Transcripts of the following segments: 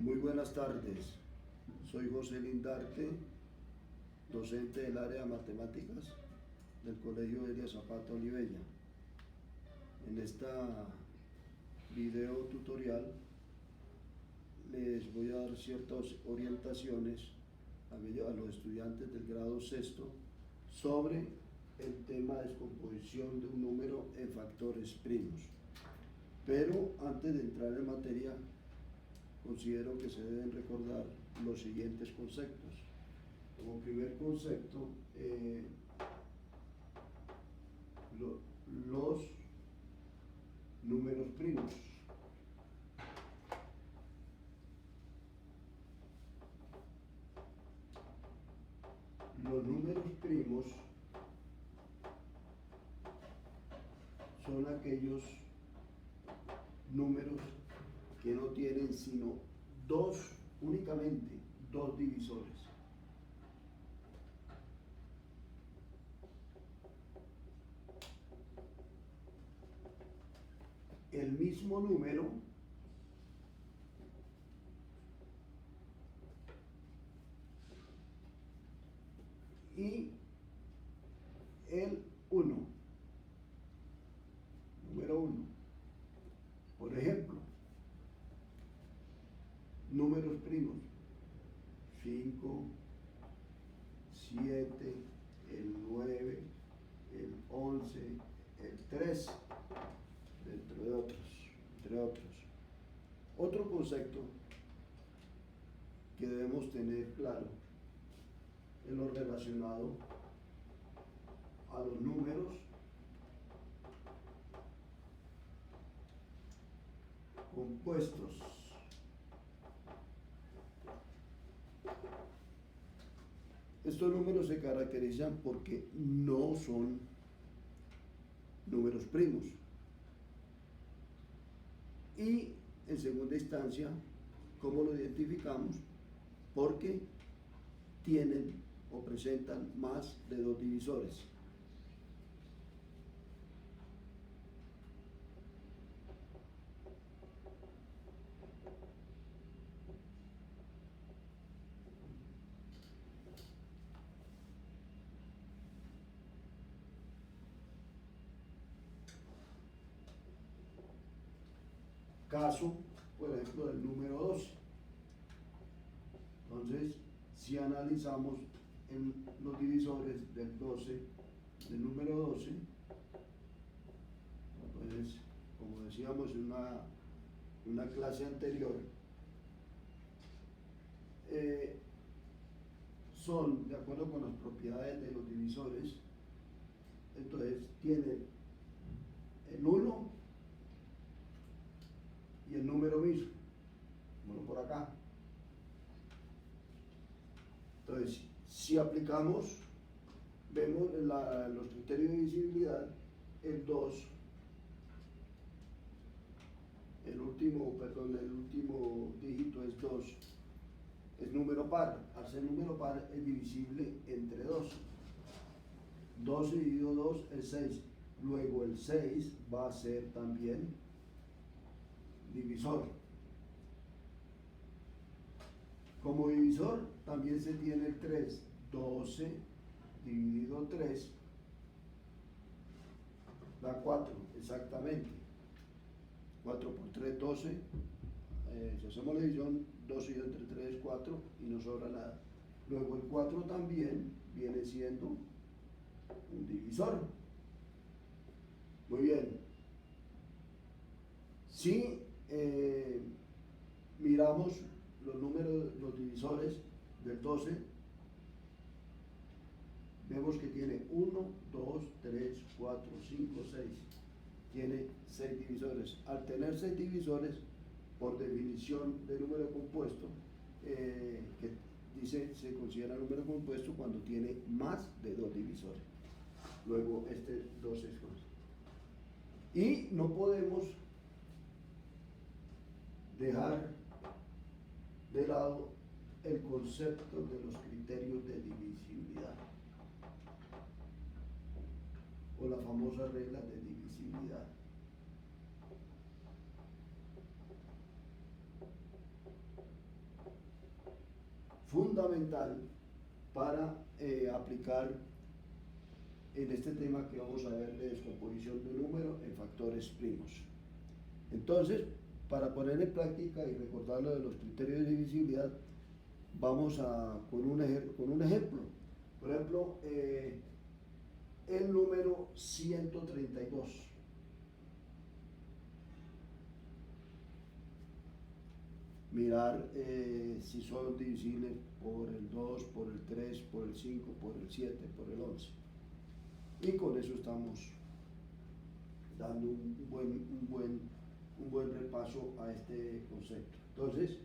Muy buenas tardes, soy José Lindarte, docente del área de matemáticas del Colegio Elia Zapata Olivella. En esta video tutorial les voy a dar ciertas orientaciones a los estudiantes del grado sexto sobre el tema de descomposición de un número en factores primos. Pero antes de entrar en materia, considero que se deben recordar los siguientes conceptos. Como primer concepto, los números primos. Los números primos son aquellos números que no tienen sino únicamente dos divisores. El mismo número y el 1, número 1. Por ejemplo, números primos: 5, 7, el 9, el 11, el 3, entre otros. Otro concepto que debemos tener claro es lo relacionado a los números compuestos. Estos números se caracterizan porque no son números primos. Y en segunda instancia, ¿cómo lo identificamos? Porque tienen o presentan más de dos divisores. Caso, por ejemplo, del número 12. Entonces, si analizamos los divisores del número 12, pues, como decíamos en una clase anterior, son, de acuerdo con las propiedades de los divisores, entonces tienen el 1 y el número mismo, bueno, por acá. Entonces, si aplicamos, vemos los criterios de divisibilidad, el 2, el último dígito es 2, es número par. Al ser número par es divisible entre 2. 12 dividido 2 es 6. Luego el 6 va a ser también divisor. Como divisor también se tiene el 3. 12 dividido 3 da 4, exactamente. 4 por 3, 12. Si hacemos la división, 12 entre 3 es 4 y no sobra nada. Luego el 4 también viene siendo un divisor. Muy bien. Si miramos los divisores del 12, vemos que tiene 1, 2, 3, 4, 5, 6. Tiene 6 divisores. Al tener 6 divisores, por definición de número compuesto, que dice se considera número compuesto cuando tiene más de 2 divisores. Luego este 12 es conocido. Y no podemos dejar de lado el concepto de los criterios de divisibilidad o la famosa regla de divisibilidad. fundamental para aplicar en este tema que vamos a ver de descomposición de un número en factores primos. Entonces, para poner en práctica y recordar lo de los criterios de divisibilidad, vamos con un ejemplo. Por ejemplo, el número 132. Mirar si son divisibles por el 2, por el 3, por el 5, por el 7, por el 11. Y con eso estamos dando un buen repaso a este concepto. Entonces,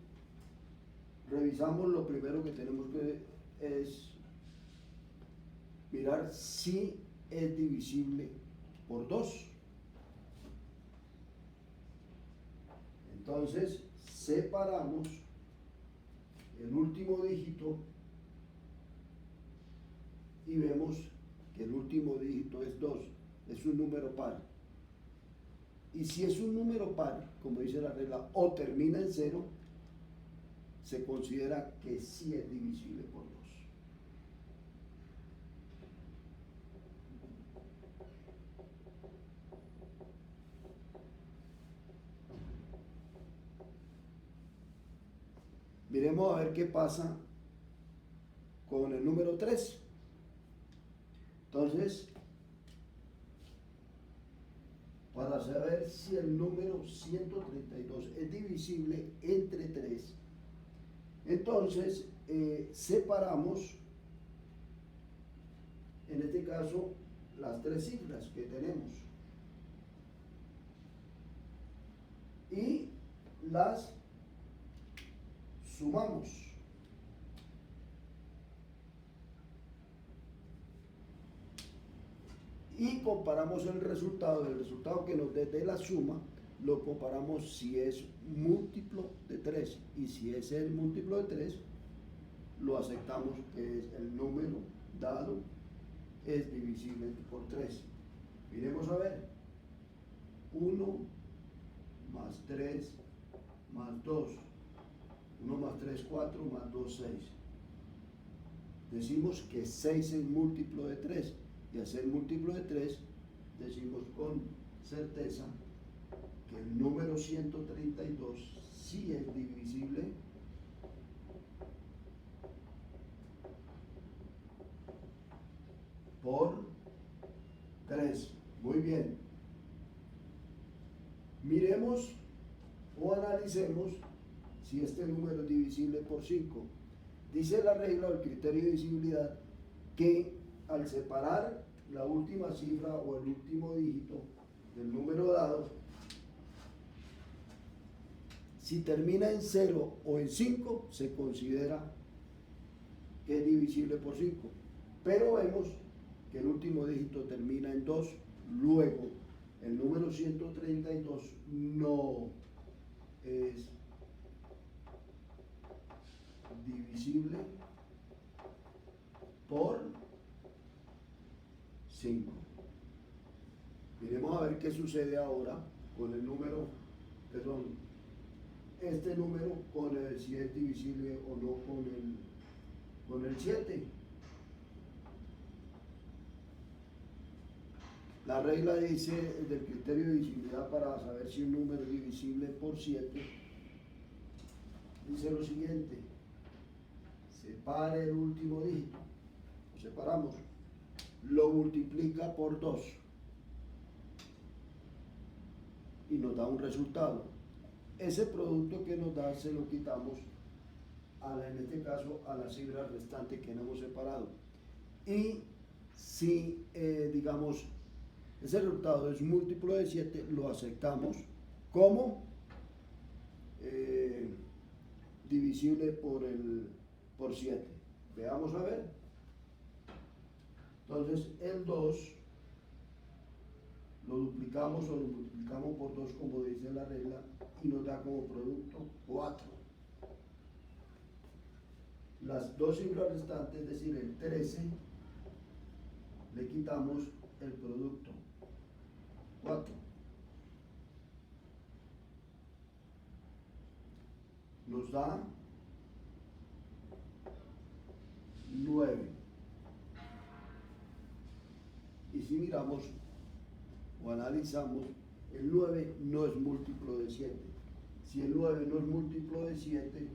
revisamos. Lo primero que tenemos que es mirar si es divisible por 2. Entonces, separamos el último dígito y vemos que el último dígito es 2, es un número par. Y si es un número par, como dice la regla, o termina en 0, se considera que sí es divisible por 2. Miremos a ver qué pasa con el número 3. Entonces, para saber si el número 132 es divisible entre 3, entonces separamos, en este caso, las 3 cifras que tenemos y las sumamos. Y comparamos el resultado que nos dé de la suma, lo comparamos si es múltiplo de 3. Y si es el múltiplo de 3, lo aceptamos que es el número dado es divisible por 3. Miremos a ver. 1 más 3 más 2. 1 más 3, 4, más 2, 6. Decimos que 6 es múltiplo de 3. Y al ser múltiplo de 3, decimos con certeza que el número 132 sí es divisible por 3. Muy bien. Miremos o analicemos si este número es divisible por 5. Dice la regla o el criterio de divisibilidad que al separar la última cifra o el último dígito del número dado, si termina en 0 o en 5, se considera que es divisible por 5. Pero vemos que el último dígito termina en 2, luego el número 132 no es divisible por 5. Miremos a ver qué sucede ahora con el número, perdón, este número con si es divisible o no con el 7. La regla dice del criterio de divisibilidad para saber si un número es divisible por 7, dice lo siguiente: separe el último dígito, lo separamos, lo multiplica por 2 y nos da un resultado. Ese producto que nos da se lo quitamos en este caso a la cifra restante que no hemos separado. Y si digamos ese resultado es múltiplo de 7, lo aceptamos como divisible por 7. Veamos a ver. Entonces el 2 lo duplicamos o lo multiplicamos por 2 como dice la regla y nos da como producto 4. Las dos cifras restantes, es decir, el 13, le quitamos el producto 4. Nos da 9. Y si miramos o analizamos, el 9 no es múltiplo de 7. Si el 9 no es múltiplo de 7,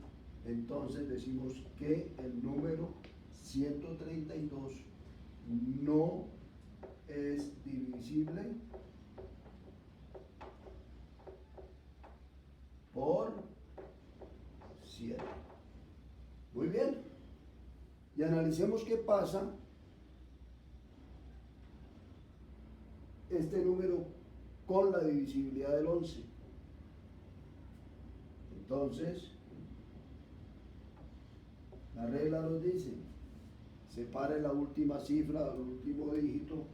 entonces decimos que el número 132 no es divisible por 7. Muy bien. Y analicemos qué pasa este número con la divisibilidad del 11. Entonces, la regla nos dice, separe la última cifra del último dígito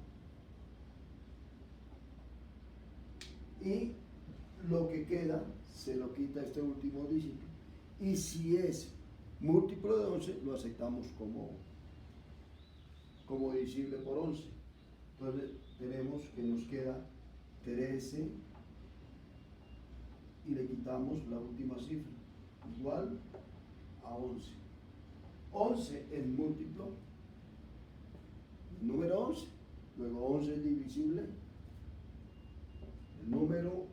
y lo que queda se lo quita este último dígito. Y si es múltiplo de 11, lo aceptamos como divisible por 11. Entonces tenemos que nos queda 13 y le quitamos la última cifra, igual a 11. 11 es múltiplo número 11, luego 11 es divisible. El número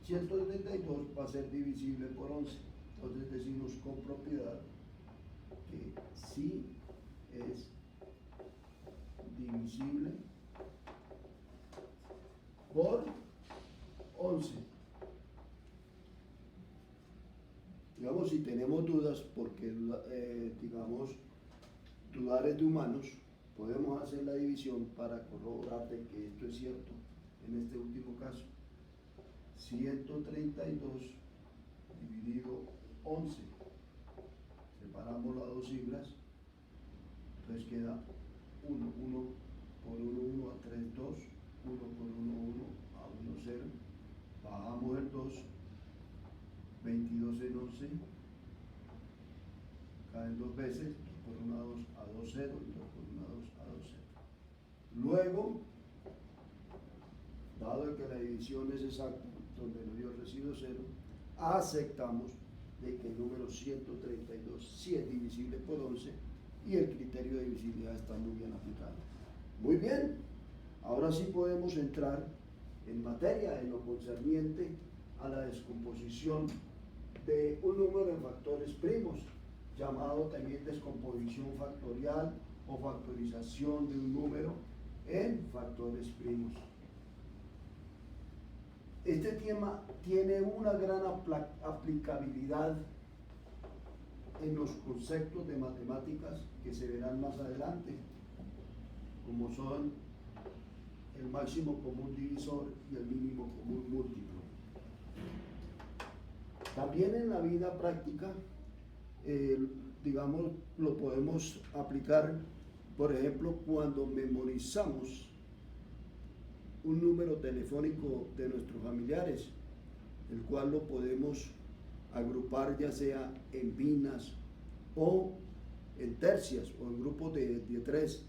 172 va a ser divisible por 11. Entonces decimos con propiedad que sí es divisible por 11. Digamos, si tenemos dudas, porque digamos, dudar es de humanos, podemos hacer la división para corroborar de que esto es cierto en este último caso. 132 dividido 11. Separamos las dos cifras, entonces queda 1, 1 por 1, 1 a 3, 2, 1 por 1, 1 a 1, 0. Bajamos el 2, 22 en 11, caen dos veces, 2 por 1 a 2 a 2, 0, y 2 por 1 a 2 a 2, 0. Luego, dado que la división es exacta, donde nos dio el residuo 0, aceptamos de que el número 132 sí es divisible por 11 y el criterio de divisibilidad está muy bien aplicado. Muy bien, ahora sí podemos entrar en materia en lo concerniente a la descomposición de un número en factores primos, llamado también descomposición factorial o factorización de un número en factores primos. Este tema tiene una gran aplicabilidad en los conceptos de matemáticas que se verán más adelante, como son el máximo común divisor y el mínimo común múltiplo. También en la vida práctica, digamos, lo podemos aplicar, por ejemplo, cuando memorizamos un número telefónico de nuestros familiares, el cual lo podemos agrupar ya sea en binas o en tercias o en grupos de 3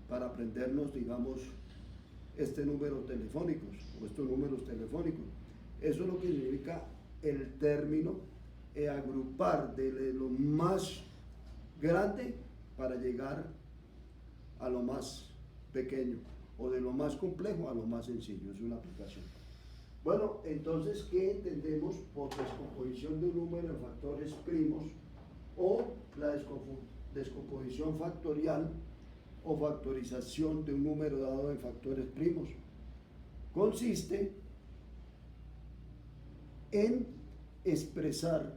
para aprendernos, digamos, este número telefónicos o estos números telefónicos. Eso es lo que significa el término agrupar de lo más grande para llegar a lo más pequeño, o de lo más complejo a lo más sencillo. Es una aplicación. Bueno, entonces, ¿qué entendemos por descomposición de un número en factores primos o la descomposición factorial o factorización de un número dado en factores primos? Consiste en expresar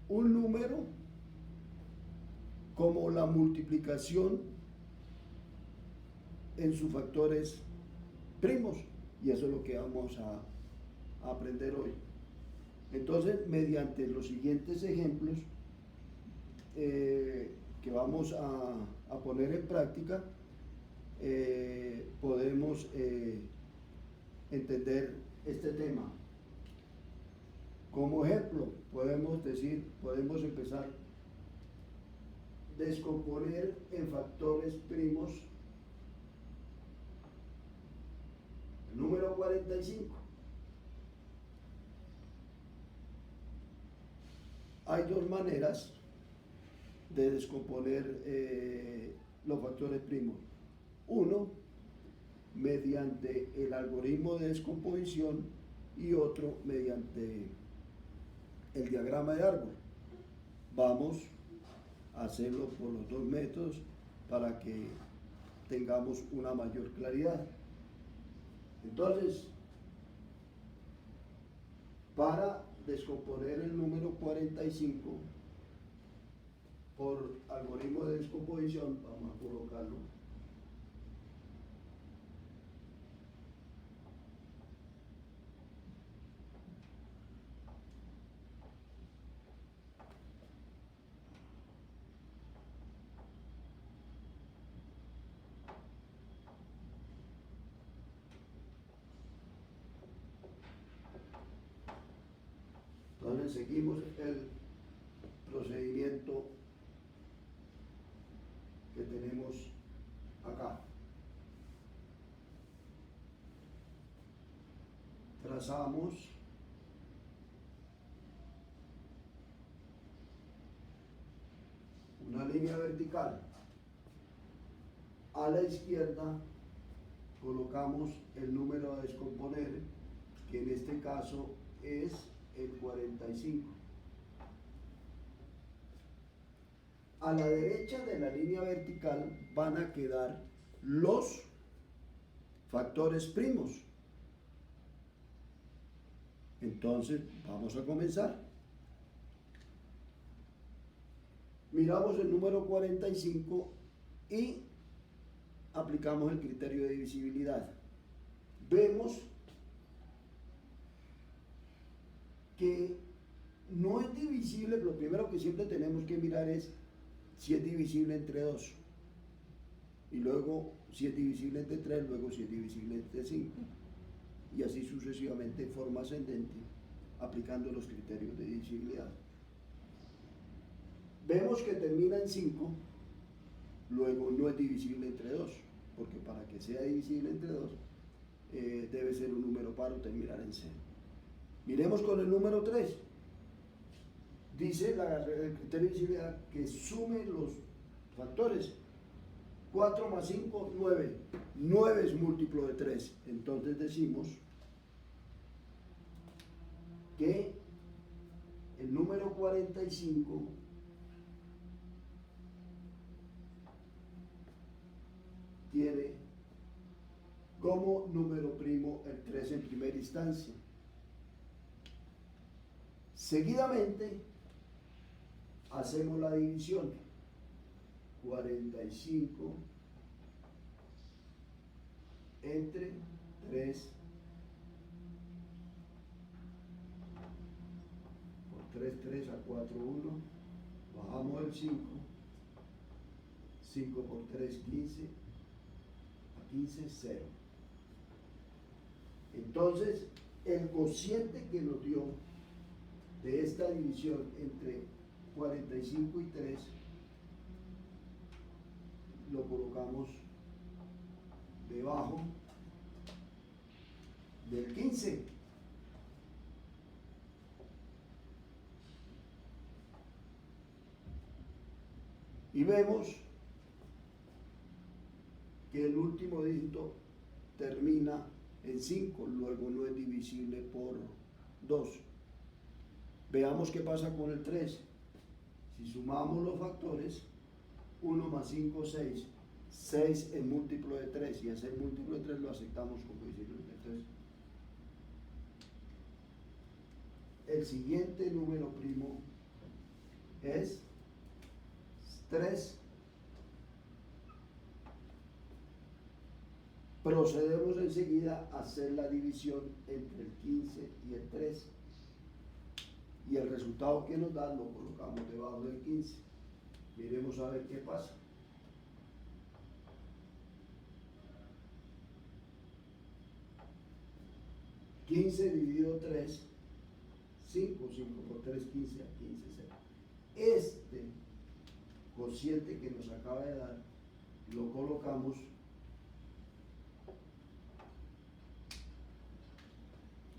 un número como la multiplicación en sus factores primos, y eso es lo que vamos a aprender hoy. Entonces, mediante los siguientes ejemplos que vamos a poner en práctica, podemos entender este tema. Como ejemplo, podemos empezar a descomponer en factores primos el número 45. Hay dos maneras de descomponer los factores primos. Uno, mediante el algoritmo de descomposición, y otro mediante el diagrama de árbol. Vamos a hacerlo por los dos métodos para que tengamos una mayor claridad. Entonces, para descomponer el número 45 por algoritmo de descomposición, vamos a colocarlo. Entonces seguimos el procedimiento que tenemos acá. Trazamos una línea vertical. A la izquierda colocamos el número a descomponer, que en este caso es el 45. A la derecha de la línea vertical van a quedar los factores primos. Entonces vamos a comenzar. Miramos el número 45 y aplicamos el criterio de divisibilidad. Vemos que no es divisible. Lo primero que siempre tenemos que mirar es si es divisible entre 2, y luego si es divisible entre 3, luego si es divisible entre 5, y así sucesivamente en forma ascendente, aplicando los criterios de divisibilidad. Vemos que termina en 5, luego no es divisible entre 2, porque para que sea divisible entre 2 debe ser un número par o terminar en 0. Miremos con el número 3. Dice el criterio de divisibilidad que sume los factores. 4 más 5, 9. 9 es múltiplo de 3. Entonces decimos que el número 45 tiene como número primo el 3 en primera instancia. Seguidamente hacemos la división. 45 entre 3 por 3, 3 a 4, 1. Bajamos el 5. 5 por 3, 15. A 15, 0. Entonces, el cociente que nos dio de esta división entre 45 y 3 lo colocamos debajo del 15. Y vemos que el último dígito termina en 5, luego no es divisible por 2. Veamos qué pasa con el 3. Si sumamos los factores, 1 más 5, 6. 6 es múltiplo de 3, y hacer múltiplo de 3 lo aceptamos como divisible de 3. El siguiente número primo es 3. Procedemos enseguida a hacer la división entre el 15 y el 3. Y el resultado que nos da lo colocamos debajo del 15. Miremos a ver qué pasa. $15 dividido 3, 5. 5 por 3, 15. A 15, 0. Este cociente que nos acaba de dar lo colocamos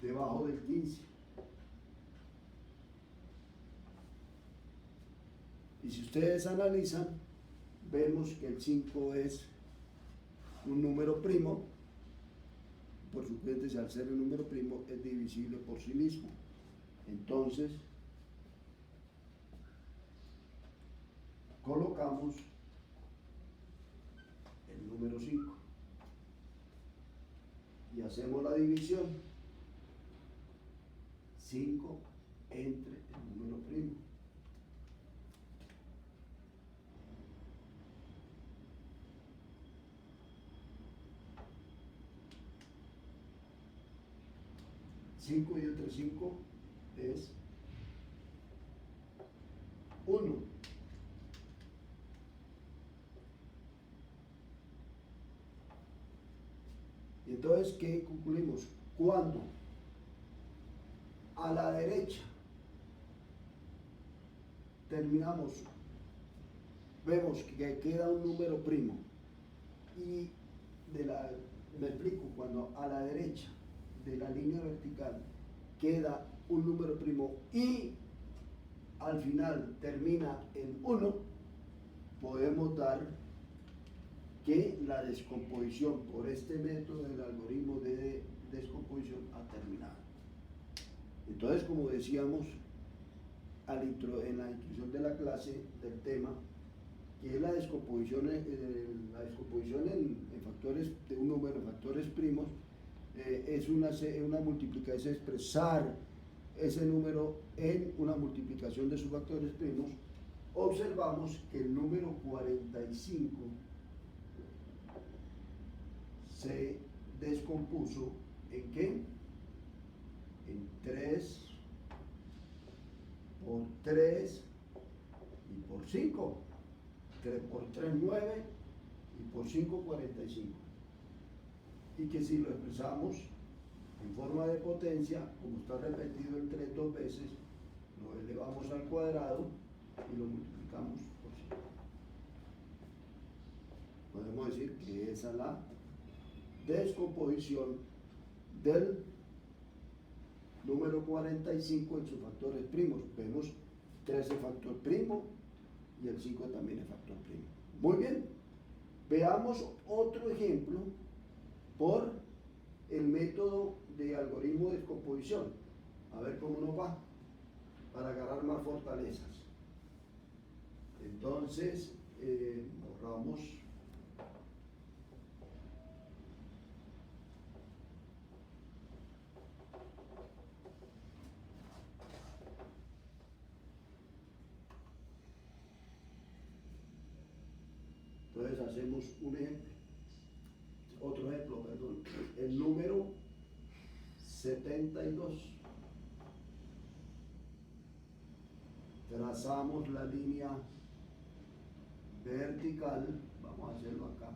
debajo del 15. Y si ustedes analizan, vemos que el 5 es un número primo, por supuesto, al ser un número primo es divisible por sí mismo. Entonces, colocamos el número 5 y hacemos la división 5 entre el número primo. Cinco y entre 5 es 1. Y entonces, ¿qué concluimos? Cuando a la derecha terminamos, vemos que queda un número primo y me explico, cuando a la derecha de la línea vertical queda un número primo y al final termina en 1, podemos dar que la descomposición por este método del algoritmo de descomposición ha terminado. Entonces, como decíamos en la introducción de la clase del tema, que es la descomposición en factores de un número, en factores primos, es una multiplicación, es expresar ese número en una multiplicación de sus factores primos. Observamos que el número 45 se descompuso ¿en qué? En 3 por 3 y por 5. 3 por 3, 9 y por 5, 45. Y que si lo expresamos en forma de potencia, como está repetido el 3 dos veces, lo elevamos al cuadrado y lo multiplicamos por 5. Podemos decir que esa es la descomposición del número 45 en sus factores primos. Vemos 3 es factor primo y el 5 también es factor primo. Muy bien, veamos otro ejemplo por el método de algoritmo de descomposición. A ver cómo nos va, para agarrar más fortalezas. Entonces, borramos. Entonces hacemos un ejemplo, otro ejemplo, perdón, el número 72. Trazamos la línea vertical, vamos a hacerlo acá.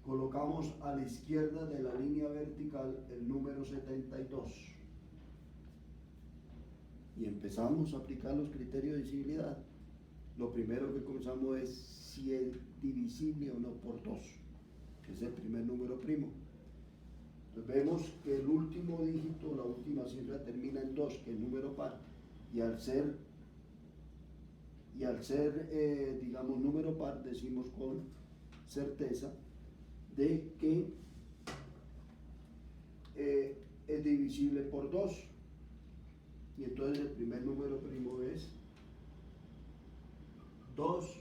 Colocamos a la izquierda de la línea vertical el número 72. Y empezamos a aplicar los criterios de divisibilidad. Lo primero que comenzamos es si es divisible o no por 2, que es el primer número primo. Entonces vemos que el último dígito, la última cifra termina en 2, que es el número par, y al ser digamos, número par, decimos con certeza de que es divisible por 2. Y entonces el primer número primo es 2.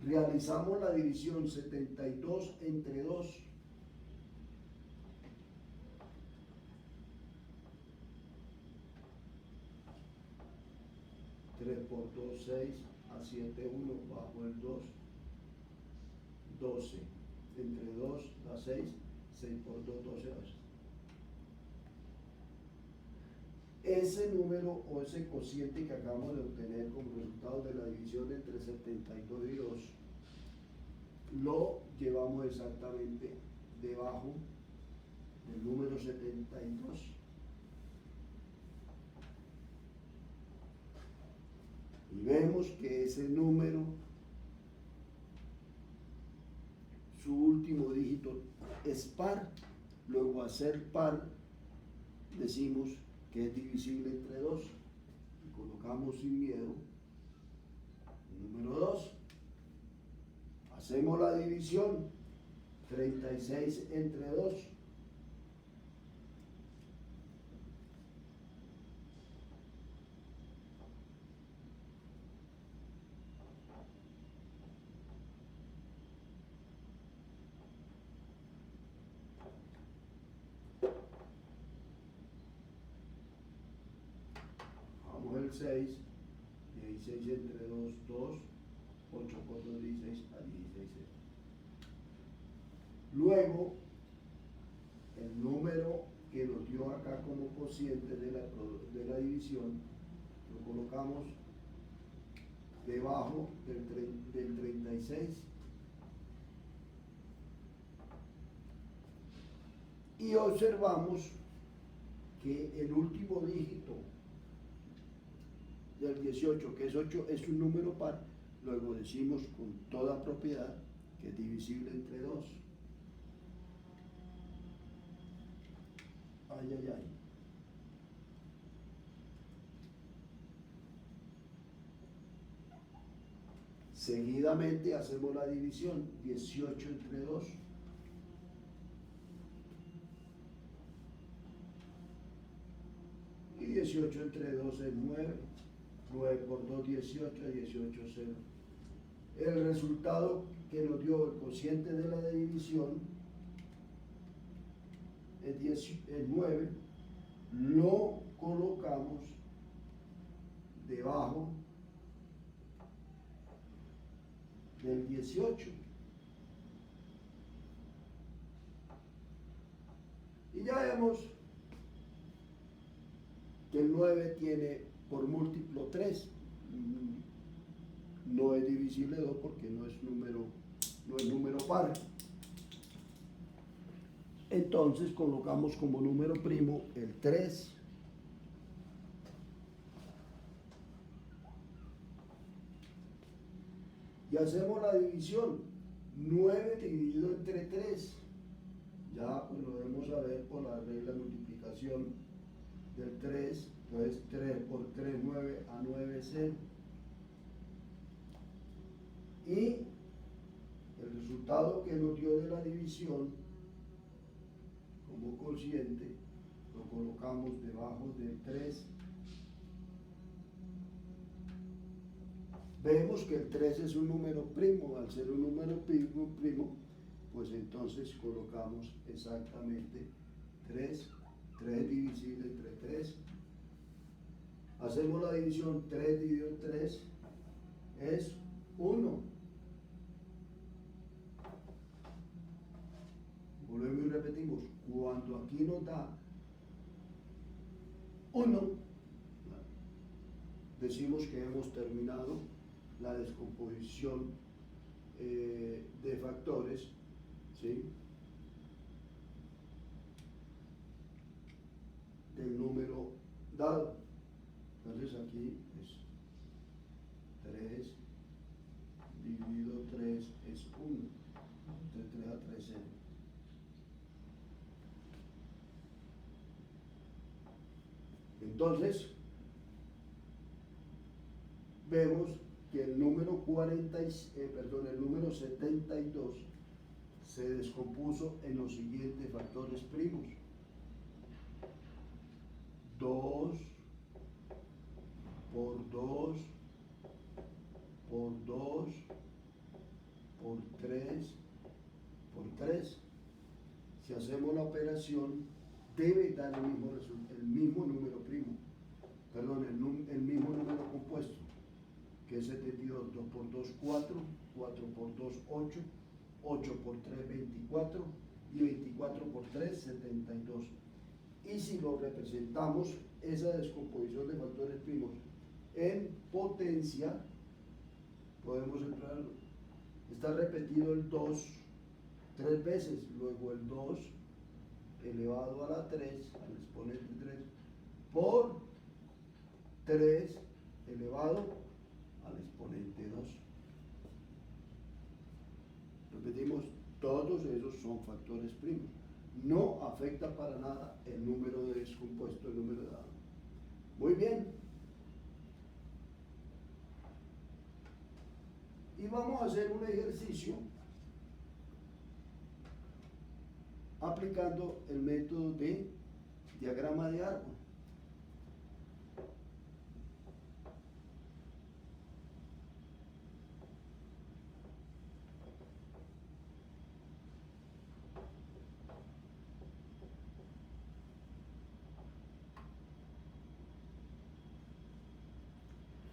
Realizamos la división 72 entre 2. Tres por 2, 6, a 7, 1, bajo el 2, 12. Entre 2 da 6, 6 por 2, 12 veces. Ese número o ese cociente que acabamos de obtener como resultado de la división entre 72 y 2, lo llevamos exactamente debajo del número 72. Y vemos que ese número, su último dígito es par, Luego, a ser par, decimos que es divisible entre 2. Y colocamos sin miedo el número 2. Hacemos la división. 36 entre 2. Vamos el 6. 16 entre 2, 2. 8 por 2, 16. A 16. Luego, el número que nos dio acá como cociente de la división, lo colocamos debajo del 36 y observamos que el último dígito del 18, que es 8, es un número par. Luego decimos con toda propiedad que es divisible entre 2. Ay, ay, ay. Seguidamente hacemos la división. 18 entre 2. Y 18 entre 2 es 9. 9 por 2, 18. 18, 0. El resultado que nos dio el cociente de la división es 9. Lo colocamos debajo del 18. Y ya vemos que el 9 tiene por múltiplo 3. No es divisible 2 porque no es número par. Entonces colocamos como número primo el 3. Y hacemos la división. 9 dividido entre 3. Ya pues lo debemos saber por la regla de multiplicación del 3. Entonces 3 por 3, 9, a 9, 0. Y el resultado que nos dio de la división como cociente lo colocamos debajo del 3. Vemos que el 3 es un número primo. Al ser un número primo, pues entonces colocamos exactamente 3. 3 divisible entre 3. Hacemos la división. 3 dividido en 3 es 1. Volvemos y repetimos. Cuando aquí nos da 1, decimos que hemos terminado la descomposición de factores, ¿sí?, del número dado. Entonces aquí es 3 dividido 3 es 1. De 3 a 3, 0. Entonces, vemos que el número el número 72 se descompuso en los siguientes factores primos. 2 por 2 por 2 por 3 por 3. Si hacemos la operación, debe dar el mismo número primo, perdón, el mismo número compuesto, que es 72. 2 por 2, 4, 4 por 2, 8, 8 por 3, 24, y 24 por 3, 72. Y si lo representamos, esa descomposición de factores primos en potencia, podemos entrar, está repetido el 2 3 veces, luego el 2 elevado a la 3, al exponente 3, por 3 elevado al exponente 2. Repetimos, todos esos son factores primos. no afecta para nada el número de descompuesto, el número dado. Muy bien. Y vamos a hacer un ejercicio aplicando el método de diagrama de árbol.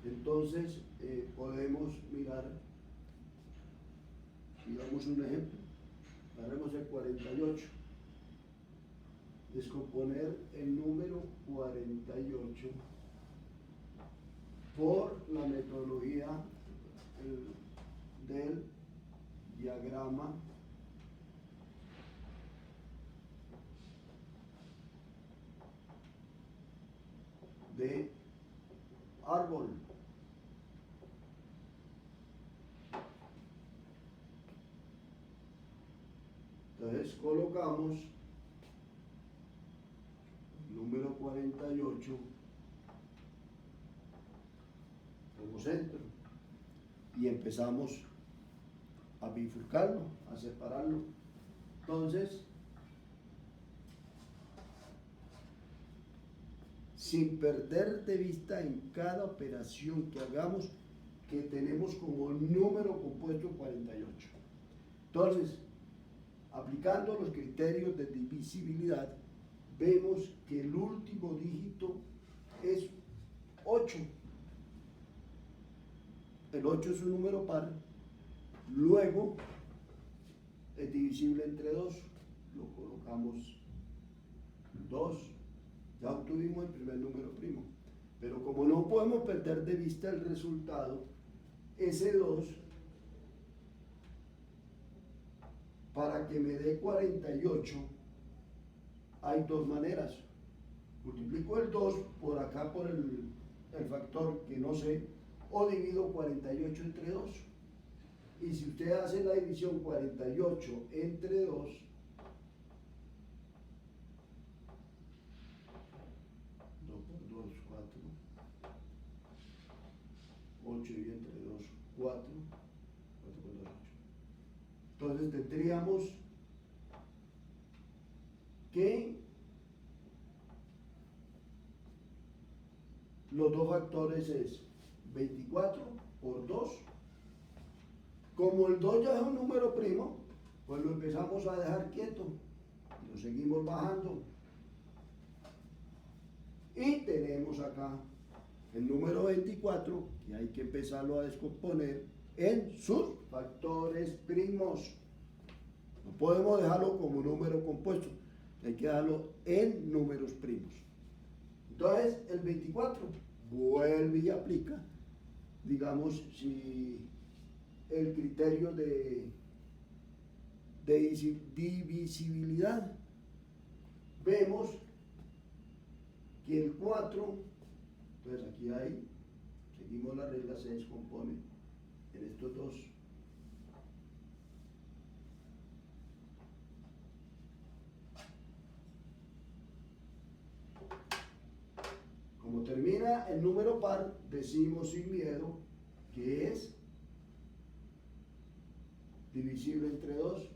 Entonces, podemos mirar, digamos un ejemplo, haremos el 48, descomponer el número 48 por la metodología del diagrama de árbol. Entonces colocamos el número 48 como centro y empezamos a bifurcarlo, a separarlo. Entonces, sin perder de vista en cada operación que hagamos que tenemos como número compuesto 48. Entonces, aplicando los criterios de divisibilidad, vemos que el último dígito es 8. El 8 es un número par, luego es divisible entre 2, lo colocamos 2, ya obtuvimos el primer número primo. Pero como no podemos perder de vista el resultado, ese 2, para que me dé 48, hay dos maneras. Multiplico el 2 por acá por el factor que no sé, o divido 48 entre 2. Y si usted hace la división 48 entre 2, 2 por 2, 4, 8 y entre 2, 4, 4 por 2, 8. Entonces tendríamos que los dos factores es 24 por 2. Como el 2 ya es un número primo, pues lo empezamos a dejar quieto. Lo seguimos bajando. Y tenemos acá el número 24, que hay que empezarlo a descomponer en sus factores primos. No podemos dejarlo como número compuesto, hay que dejarlo en números primos. Entonces, el 24 vuelve y aplica, digamos, si el criterio de divisibilidad. Vemos que el 4, entonces aquí hay, seguimos la regla, se descompone en estos dos. Como termina el número par, decimos sin miedo que es divisible entre 2.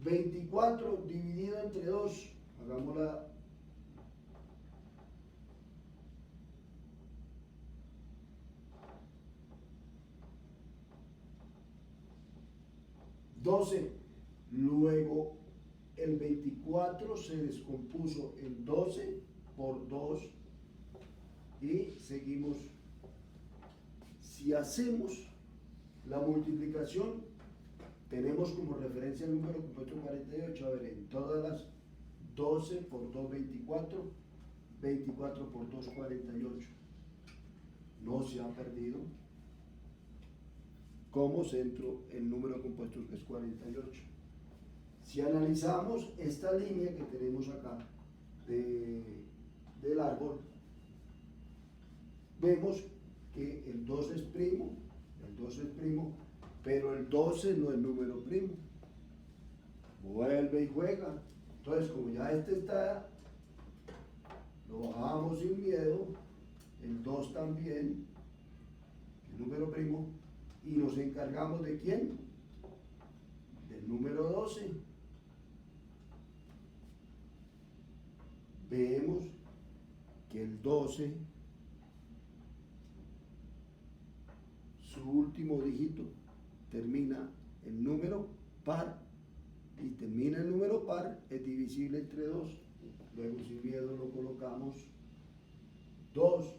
24 dividido entre 2, hagámosla. Luego el 24 se descompuso en 12 por 2 y seguimos. Si hacemos la multiplicación, tenemos como referencia el número compuesto 48, a ver, en todas las 12 por 2, 24, 24 por 2, 48. No se ha perdido como centro el número compuesto que es 48. Si analizamos esta línea que tenemos acá del árbol, vemos que el 2 es primo, pero el 12 no es número primo. Vuelvo juega. Entonces, como ya este está, lo bajamos sin miedo, el 2 también, el número primo, y nos encargamos ¿de quién? Del número 12. Vemos que el 12, su último dígito termina en número par, y termina el número par, es divisible entre 2. Luego sin miedo lo colocamos 2.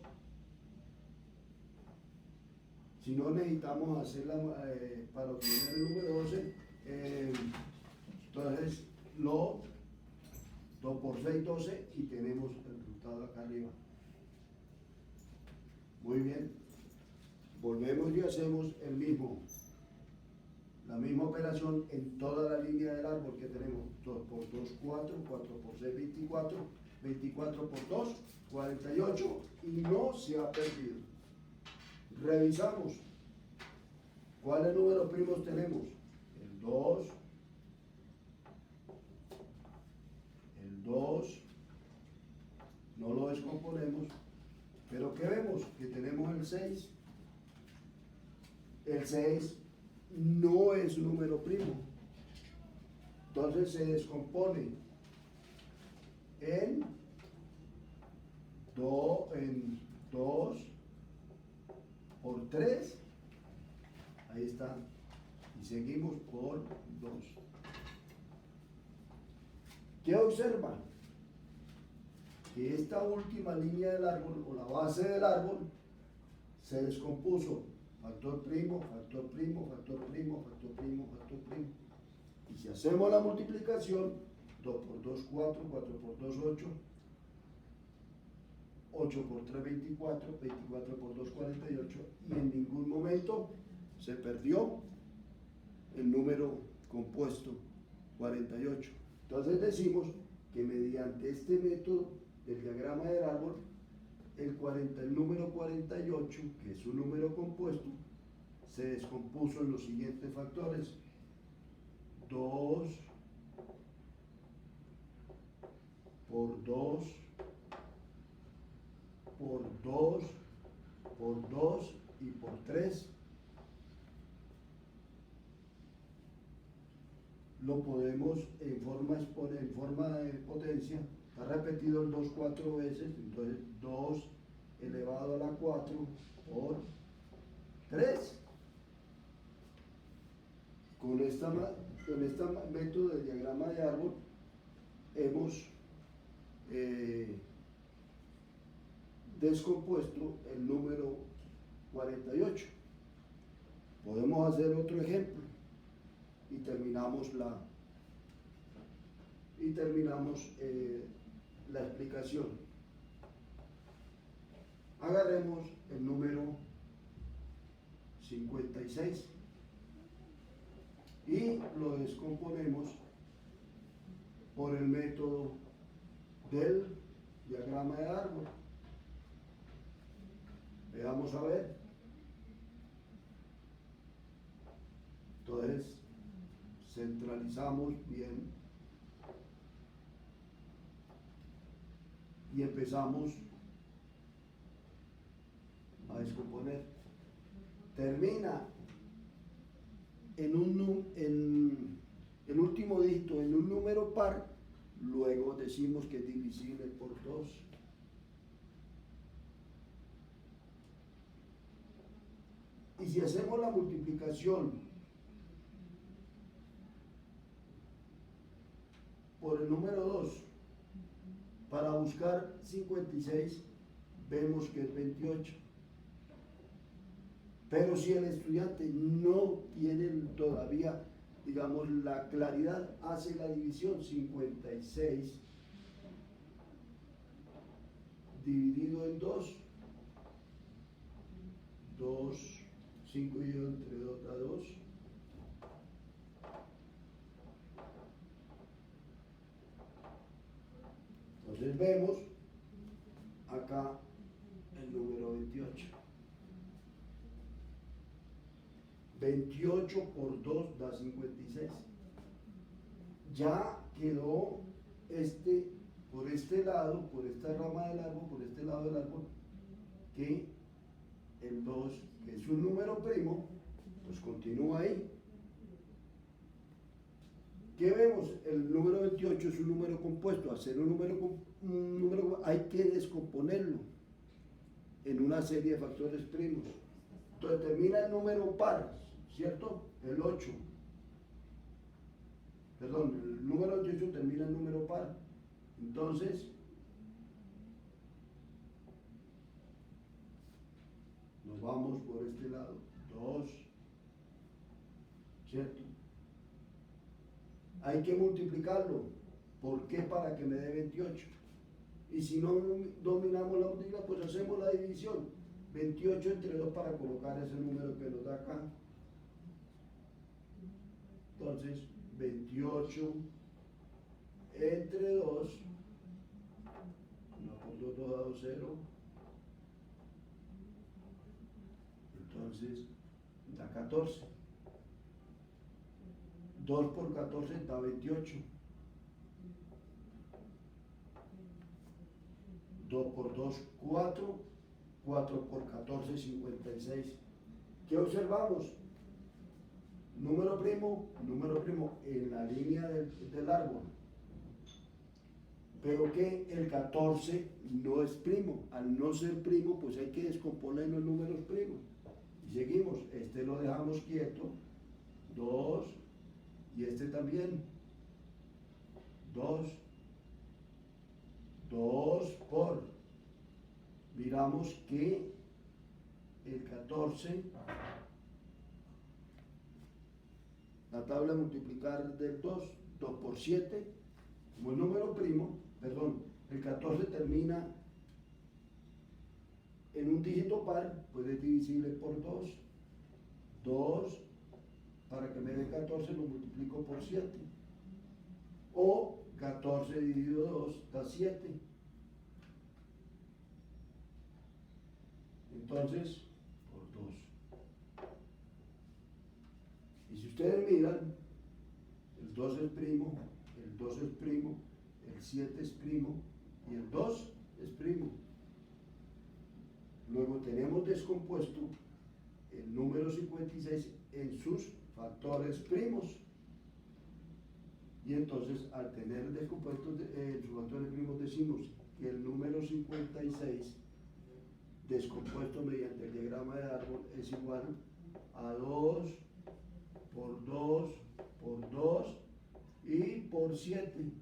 Si no necesitamos hacerla para obtener el número 12, entonces lo 2 por 6, 12, y tenemos el resultado acá arriba. Muy bien. Volvemos y hacemos la misma operación en toda la línea del árbol que tenemos. 2 por 2, 4, 4 por 6, 24, 24 por 2, 48, y no se ha perdido. Revisamos. ¿Cuáles números primos tenemos? El 2, no lo descomponemos, pero ¿qué vemos? Que tenemos el 6. El 6 no es un número primo, entonces se descompone en 2 por 3, ahí está, y seguimos por 2. ¿Qué observan? Que esta última línea del árbol, o la base del árbol, se descompuso. Factor primo, factor primo, factor primo, factor primo, factor primo. Y si hacemos la multiplicación, 2 por 2, 4, 4 por 2, 8, 8 por 3, 24, 24 por 2, 48, y en ningún momento se perdió el número compuesto 48. Entonces decimos que mediante este método del diagrama del árbol, el número 48, que es un número compuesto, se descompuso en los siguientes factores: 2 por 2 por 2 por 2 y por 3. Lo podemos en forma de potencia. Está repetido el 2 4 veces, entonces 2 elevado a la 4 por 3. Con este método de diagrama de árbol hemos descompuesto el número 48. Podemos hacer otro ejemplo y terminamos la explicación. Agarremos el número 56 y lo descomponemos por el método del diagrama de árbol. Veamos a ver. Entonces, centralizamos bien y empezamos a descomponer. Termina en el último dígito en un número par, luego decimos que es divisible por 2. Y si hacemos la multiplicación por el número 2 para buscar 56, vemos que es 28. Pero si el estudiante no tiene todavía, digamos, la claridad, hace la división: 56 dividido en 2, 2, 5 y 1 entre 2 da 2. Entonces vemos acá el número 28. 28 por 2 da 56. Ya quedó por este lado, por esta rama del árbol, por este lado del árbol, que el 2, que es un número primo, pues continúa ahí. ¿Qué vemos? El número 28 es un número compuesto. Al ser un número hay que descomponerlo en una serie de factores primos. Entonces termina el número par, ¿cierto? El 8. Perdón, el número 28 termina en número par. Entonces, nos vamos por este lado. 2, ¿cierto? Hay que multiplicarlo. ¿Por qué? Para que me dé 28. Y si no dominamos la multiplicación, pues hacemos la división. 28 entre 2 para colocar ese número que nos da acá. Entonces, 28 entre 2, 1 por 2, 2 a 2, 0. Entonces, da 14. 2 por 14 da 28. 2 por 2, 4. 4 por 14, 56. ¿Qué observamos? Número primo en la línea del árbol. Pero que el 14 no es primo. Al no ser primo, pues hay que descomponer los números primos. Y seguimos. Este lo dejamos quieto. 2. Y este también. 2. 2 por. Miramos que el 14, la tabla de multiplicar del 2, 2 por 7, como el número primo, perdón, el 14 termina en un dígito par, pues es divisible por 2. 2, para que me dé 14 lo multiplico por 7. O 14 dividido 2 da 7. Entonces, por 2. Y si ustedes miran, el 2 es primo, el 2 es primo, el 7 es primo y el 2 es primo. Luego tenemos descompuesto el número 56 en sus factores primos. Y entonces, al tener descompuestos en sus factores primos, decimos que el número 56 descompuesto mediante el diagrama de árbol es igual a 2 por 2 por 2 y por 7.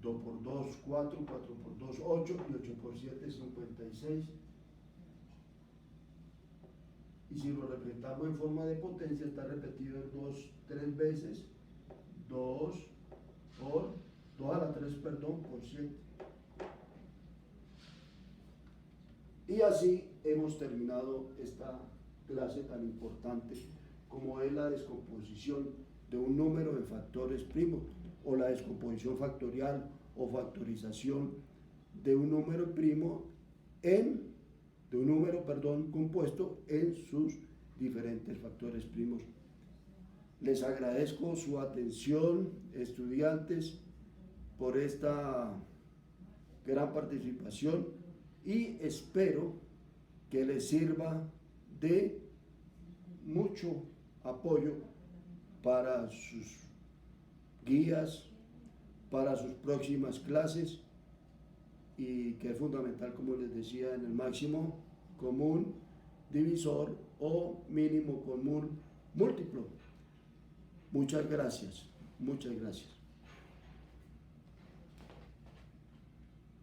2 por 2, 4, 4 por 2, 8 y 8 por 7, 56. Y si lo representamos en forma de potencia, está repetido el 2 3 veces. 2 por 2 a la 3, perdón, por 7. Y así hemos terminado esta clase tan importante como es la descomposición de un número en factores primos, o la descomposición factorial o factorización de un número primo compuesto en sus diferentes factores primos. Les agradezco su atención, estudiantes, por esta gran participación y espero que les sirva de mucho apoyo para sus guías, para sus próximas clases, y que es fundamental, como les decía, en el máximo común divisor o mínimo común múltiplo. Muchas gracias. Muchas gracias.